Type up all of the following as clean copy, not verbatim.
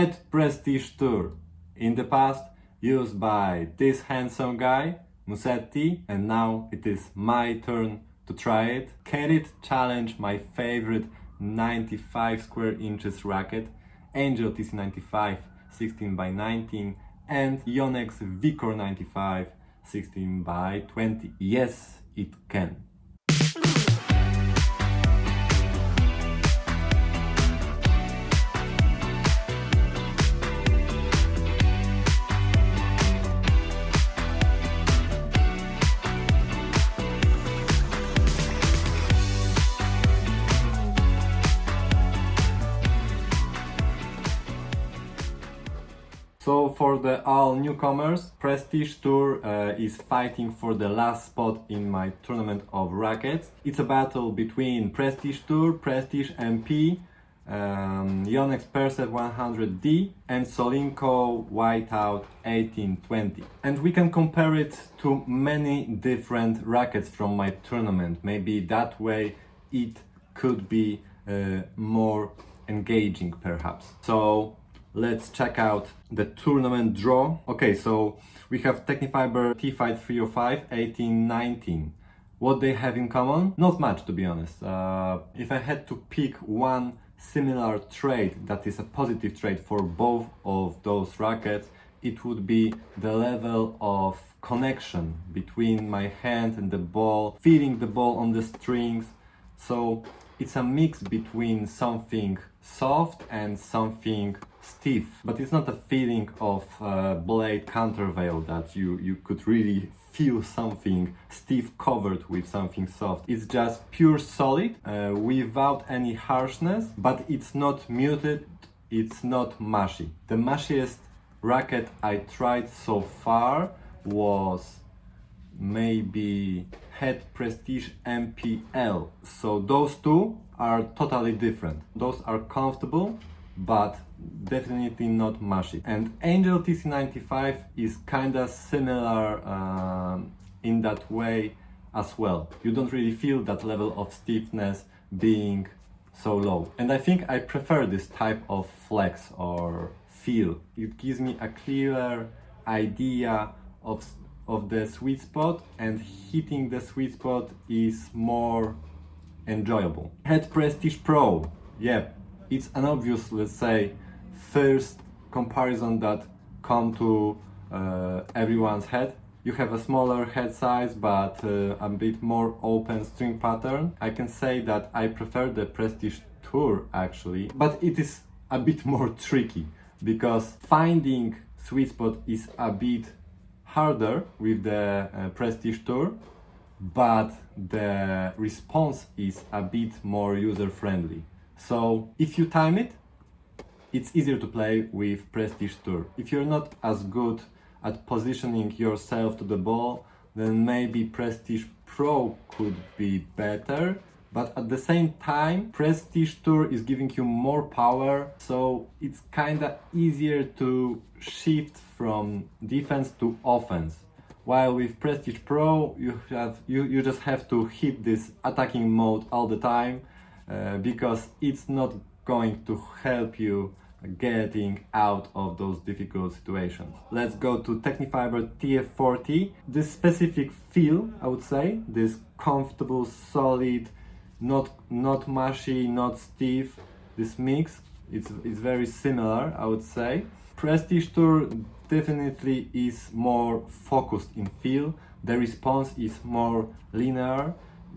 Head Prestige Tour. In the past, used by this handsome guy, Musetti, and now it is my turn to try it. Can it challenge my favorite 95 square inches racket, Angel TC95 16x19 and Yonex Vicor 95 16x20? Yes, it can. So for the all newcomers, Prestige Tour is fighting for the last spot in my tournament of rackets. It's a battle between Prestige Tour, Prestige MP, Yonex Perset 100D and Solinco Whiteout 1820. And we can compare it to many different rackets from my tournament. Maybe that way it could be more engaging perhaps. So let's check out the tournament draw. Okay, so we have Technifiber T-Fight 305 1819. What they have in common? Not much, to be honest. If I had to pick one similar trait that is a positive trait for both of those rackets, it would be the level of connection between my hand and the ball, feeling the ball on the strings. So it's a mix between something soft and something stiff, but it's not a feeling of blade countervail that you could really feel something stiff covered with something soft. It's just pure solid without any harshness, but it's not muted, it's not mushy. The mushiest racket I tried so far was maybe Head Prestige MPL. So those two are totally different. Those are comfortable, but definitely not mushy. And Angel TC95 is kinda similar in that way as well. You don't really feel that level of stiffness being so low. And I think I prefer this type of flex or feel. It gives me a clearer idea of the sweet spot, and hitting the sweet spot is more enjoyable. Head Prestige Pro, yeah, it's an obvious, let's say, first comparison that come to everyone's head. You have a smaller head size, but a bit more open string pattern. I can say that I prefer the Prestige Tour actually, but it is a bit more tricky because finding sweet spot is a bit harder with the Prestige Tour, but the response is a bit more user-friendly. So if you time it, it's easier to play with Prestige Tour. If you're not as good at positioning yourself to the ball, then maybe Prestige Pro could be better. But at the same time, Prestige Tour is giving you more power, so it's kinda easier to shift from defense to offense. While with Prestige Pro, you just have to hit this attacking mode all the time because it's not going to help you getting out of those difficult situations. Let's go to Technifiber TF40. This specific feel, I would say, this comfortable, solid, not mushy, not stiff, this mix, it's very similar, I would say. Prestige Tour definitely is more focused in feel, the response is more linear,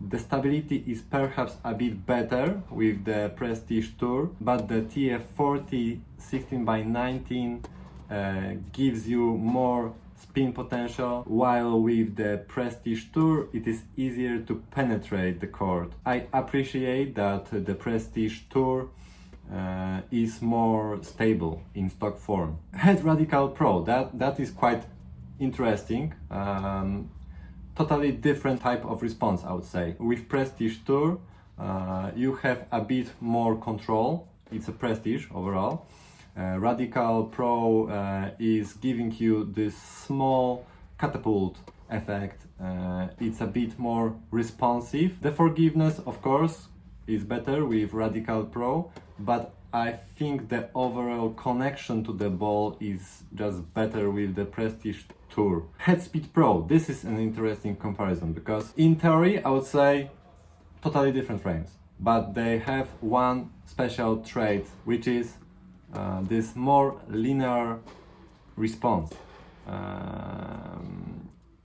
the stability is perhaps a bit better with the Prestige Tour, but the TF40 16x19 gives you more spin potential, while with the Prestige Tour it is easier to penetrate the court. I appreciate that the Prestige Tour is more stable in stock form. Head Radical Pro, that is quite interesting. Totally different type of response, I would say. With Prestige Tour you have a bit more control, it's a Prestige overall. Radical Pro is giving you this small catapult effect. It's a bit more responsive. The forgiveness, of course, is better with Radical Pro, but I think the overall connection to the ball is just better with the Prestige Tour. Head Speed Pro, this is an interesting comparison because in theory I would say totally different frames, but they have one special trait, which is this more linear response.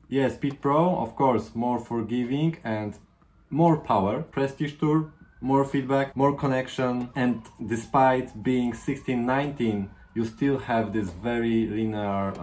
Yeah, Speed Pro, of course, more forgiving and more power. Prestige Tour, more feedback, more connection, and despite being 16-19, you still have this very linear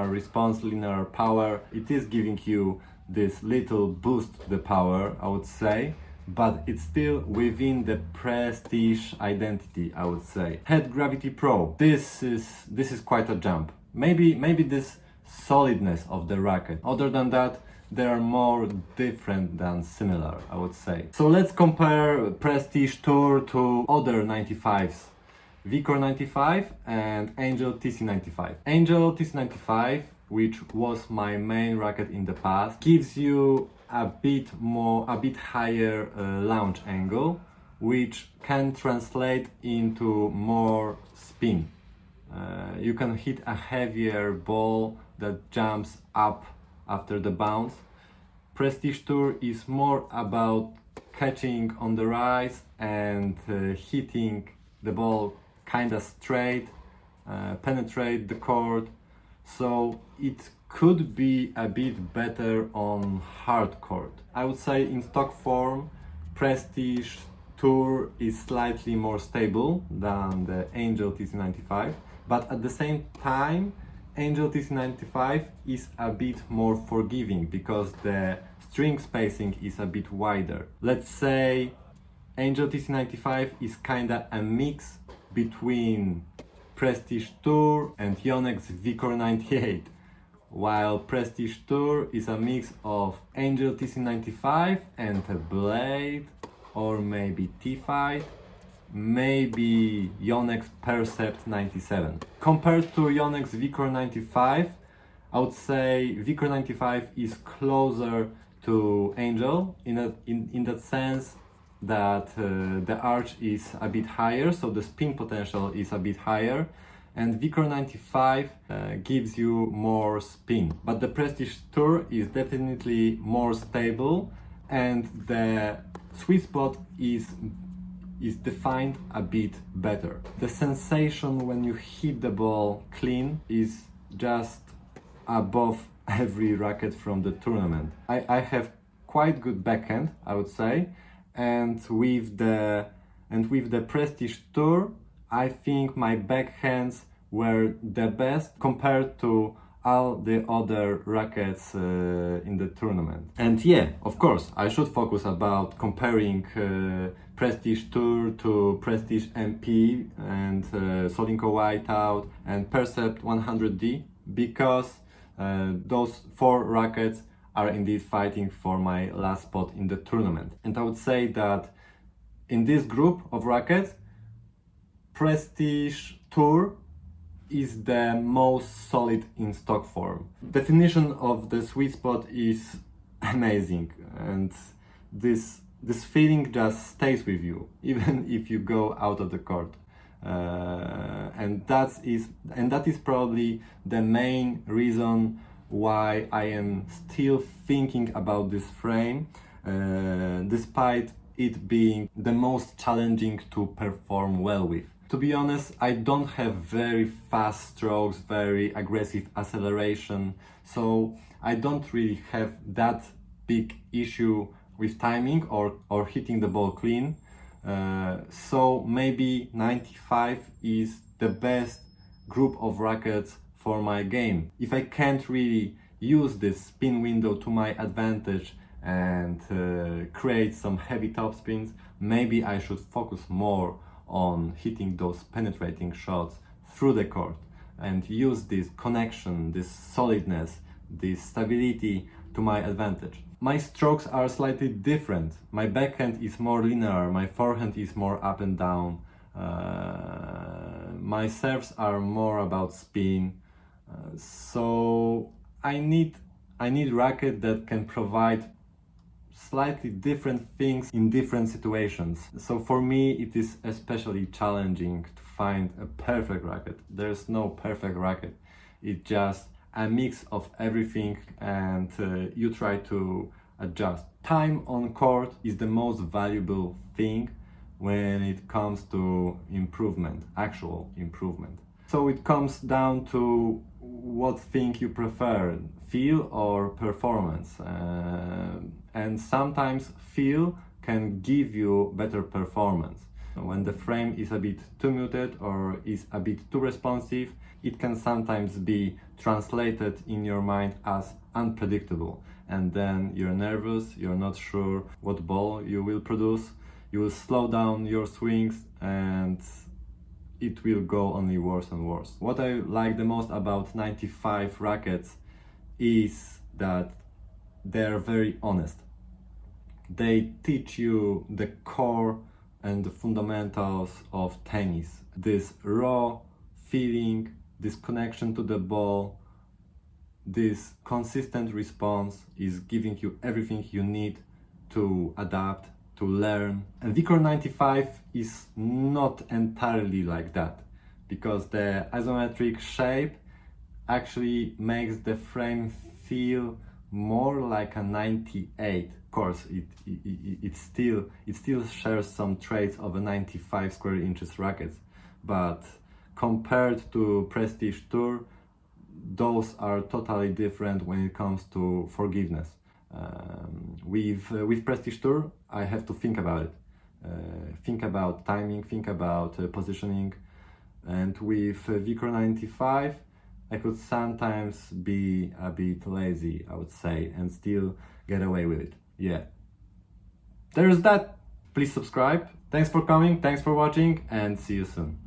response, linear power. It is giving you this little boost to the power, I would say, but it's still within the Prestige identity, I would say. Head Gravity Pro, this is quite a jump. Maybe this solidness of the racket. Other than that, they are more different than similar, I would say. So let's compare Prestige Tour to other 95s. Vicor 95 and Angel TC95. Angel TC95, which was my main racket in the past, gives you a bit higher launch angle, which can translate into more spin. You can hit a heavier ball that jumps up after the bounce. Prestige Tour is more about catching on the rise and hitting the ball kinda straight, penetrate the court, so it could be a bit better on hard court. I would say in stock form, Prestige Tour is slightly more stable than the Angel TC95, but at the same time, Angel TC95 is a bit more forgiving because the string spacing is a bit wider. Let's say Angel TC95 is kinda a mix between Prestige Tour and Yonex Vicor 98, while Prestige Tour is a mix of Angel TC95 and a Blade, or maybe T-Fight, maybe Yonex Percept 97. Compared to Yonex Vicor 95, I would say Vicor 95 is closer to Angel in that sense that the arch is a bit higher, so the spin potential is a bit higher, and Vicor 95 gives you more spin. But the Prestige Tour is definitely more stable, and the sweet spot is defined a bit better. The sensation when you hit the ball clean is just above every racket from the tournament. I have quite good backhand, I would say, and with the Prestige Tour, I think my backhands were the best compared to all the other rackets in the tournament. And yeah, of course, I should focus about comparing Prestige Tour to Prestige MP and Solinco Whiteout and Percept 100D, because those four rackets are indeed fighting for my last spot in the tournament. And I would say that in this group of rackets, Prestige Tour is the most solid in stock form. Definition of the sweet spot is amazing, and this feeling just stays with you even if you go out of the court. And that is probably the main reason why I am still thinking about this frame, despite it being the most challenging to perform well with. To be honest, I don't have very fast strokes, very aggressive acceleration, so I don't really have that big issue with timing or hitting the ball clean. So maybe 95 is the best group of rackets for my game. If I can't really use this spin window to my advantage and create some heavy top spins, maybe I should focus more on hitting those penetrating shots through the court and use this connection, this solidness, this stability to my advantage. My strokes are slightly different. My backhand is more linear, my forehand is more up and down. My serves are more about spin. So I need racket that can provide slightly different things in different situations. So for me, it is especially challenging to find a perfect racket. There's no perfect racket. It's just a mix of everything, and you try to adjust. Time on court is the most valuable thing when it comes to improvement, actual improvement. So it comes down to what thing you prefer, feel or performance. And sometimes feel can give you better performance. When the frame is a bit too muted or is a bit too responsive, it can sometimes be translated in your mind as unpredictable. And then you're nervous, you're not sure what ball you will produce, you will slow down your swings, and it will go only worse and worse. What I like the most about 95 rackets is that they're very honest. They teach you the core and the fundamentals of tennis. This raw feeling, this connection to the ball, this consistent response is giving you everything you need to adapt, to learn. And Vicor 95 is not entirely like that, because the isometric shape actually makes the frame feel more like a 98. Of course, it still shares some traits of a 95 square inches rackets, but compared to Prestige Tour, those are totally different when it comes to forgiveness. With Prestige Tour, I have to think about it. Think about timing, think about positioning, and with Vicor 95, I could sometimes be a bit lazy, I would say, and still get away with it. Yeah. There's that. Please subscribe. Thanks for coming, thanks for watching, and see you soon.